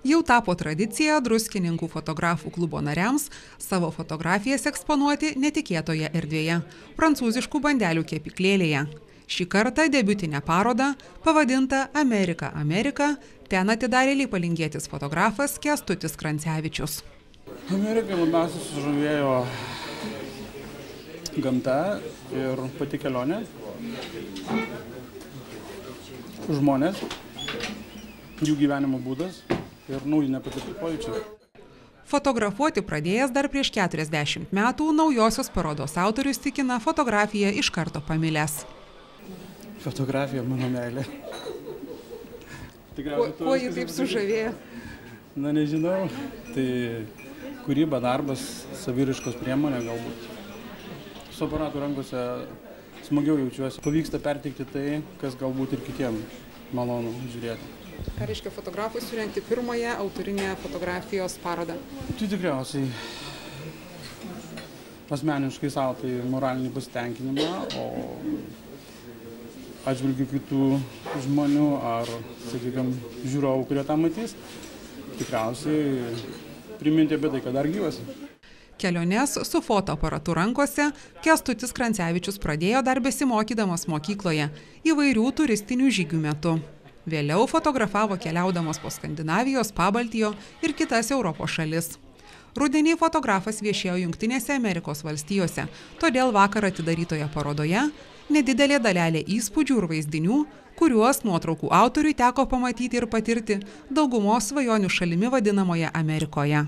Jau tapo tradicija druskininkų fotografų klubo nariams savo fotografijas eksponuoti netikėtoje erdvėje – prancūziškų bandelių kepyklėlėje. Šį kartą debiutinę parodą, pavadintą Amerika, Amerika, ten atidarė leipalingietis fotografas Kęstutis Krancevičius. Amerikai labiausiai sužavėjo gamta ir pati kelionė, žmonės, jų gyvenimo būdas ir nauji nepatirti pojūčiai. Fotografuoti pradėjęs dar prieš 40 metų, naujosios parodos autorius tikina fotografiją iš karto pamilęs. Fotografija mano meilė. Kuo jį taip sužavėjo? Na, nežinau. Tai kūryba, darbas, saviraiškos priemonė galbūt. Su aparatu rankose smagiau jaučiuosi. Pavyksta perteikti tai, kas galbūt ir kitiems malonu žiūrėti. Ką reiškia fotografui surengti pirmąją autorinę fotografijos parodą? Tai tikriausiai asmeniškai savo tai moralinį pasitenkinimą, o atžvilgiu kitų žmonių ar, sakykime, žiūrovų, kurie tą matys, tikriausiai priminti apie tai, kad dar gyvas. Keliones su fotoaparatu rankose Kęstutis Krancevičius pradėjo dar besimokydamas mokykloje įvairių turistinių žygių metu. Vėliau fotografavo keliaudamas po Skandinavijos, Pabaltijo ir kitas Europos šalis. Rudenį fotografas viešėjo Jungtinėse Amerikos valstijose, todėl vakar atidarytoje parodoje nedidelė dalelė įspūdžių ir vaizdinių, kuriuos nuotraukų autoriui teko pamatyti ir patirti daugumos svajonių šalimi vadinamoje Amerikoje.